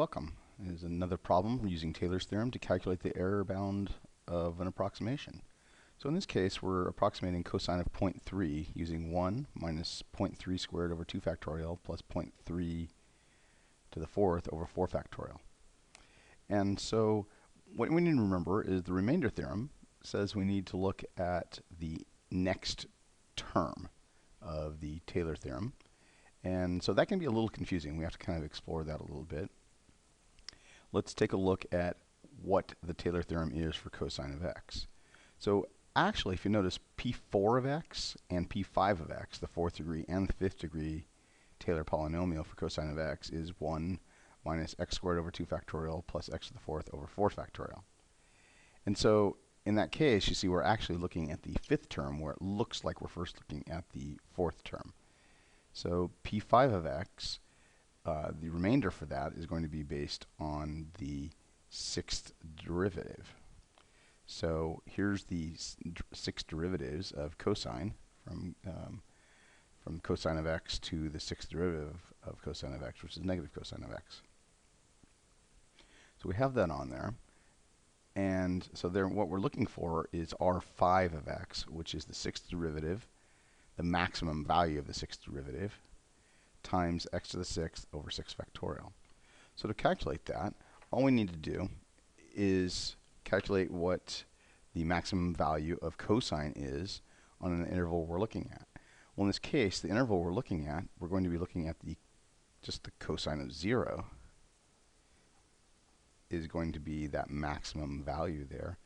welcome. Here's another problem using Taylor's theorem to calculate the error bound of an approximation. So in this case, we're approximating cosine of 0.3 using 1 minus 0.3 squared over 2 factorial plus 0.3 to the fourth over 4 factorial. And so what we need to remember is the remainder theorem says we need to look at the next term of the Taylor theorem. And so that can be a little confusing. We have to kind of explore that a little bit. Let's take a look at what the Taylor theorem is for cosine of x. So actually, if you notice, p4 of x and p5 of x, the fourth degree and the fifth degree Taylor polynomial for cosine of x, is 1 minus x squared over 2 factorial plus x to the fourth over 4 factorial. And so in that case, you see we're actually looking at the fifth term where it looks like we're first looking at the fourth term. So p5 of x, the remainder for that is going to be based on the sixth derivative. So here's the six derivatives of cosine from cosine of x to the sixth derivative of cosine of x, which is negative cosine of x. So we have that on there. And so there, what we're looking for is r5 of x, which is the sixth derivative, the maximum value of the sixth derivative, times x to the sixth over 6 factorial. So to calculate that, all we need to do is calculate what the maximum value of cosine is on an interval we're looking at. Well, in this case, the interval we're looking at, we're going to be looking at just the cosine of 0 is going to be that maximum value there,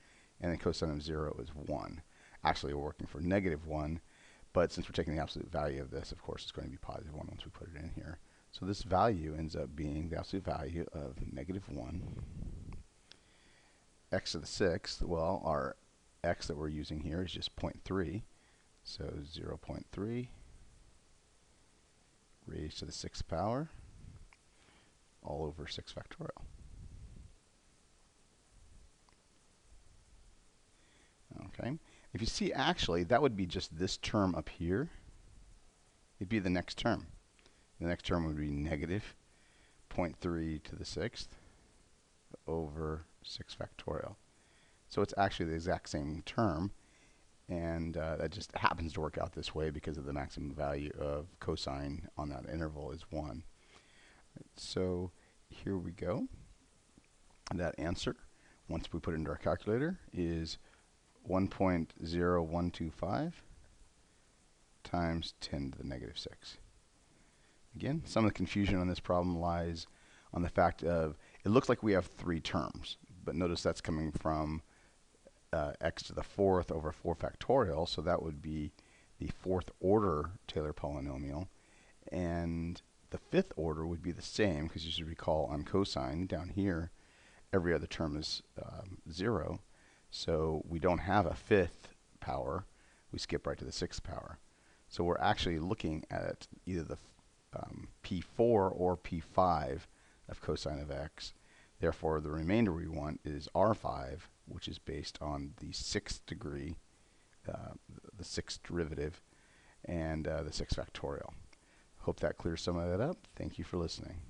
and the cosine of 0 is 1. Actually, we're working for negative 1. But since we're taking the absolute value of this, of course, it's going to be positive 1 once we put it in here. So this value ends up being the absolute value of negative 1. X to the sixth, well, our x that we're using here is just 0.3. So 0.3 raised to the sixth power all over 6 factorial. Okay. If you see, actually, that would be just this term up here. It'd be the next term. The next term would be negative 0.3 to the sixth over 6 factorial. So it's actually the exact same term, and that just happens to work out this way because of the maximum value of cosine on that interval is 1. So here we go. That answer, once we put it into our calculator, is 1.0125 times 10 to the negative 6. Again, some of the confusion on this problem lies on the fact of it looks like we have 3 terms, but notice that's coming from x to the fourth over 4 factorial, so that would be the fourth order Taylor polynomial, and the fifth order would be the same, because you should recall on cosine down here every other term is 0. So we don't have a fifth power. We skip right to the sixth power. So we're actually looking at either the P4 or P5 of cosine of x. Therefore, the remainder we want is R5, which is based on the sixth degree, the sixth derivative, and the 6 factorial. Hope that clears some of that up. Thank you for listening.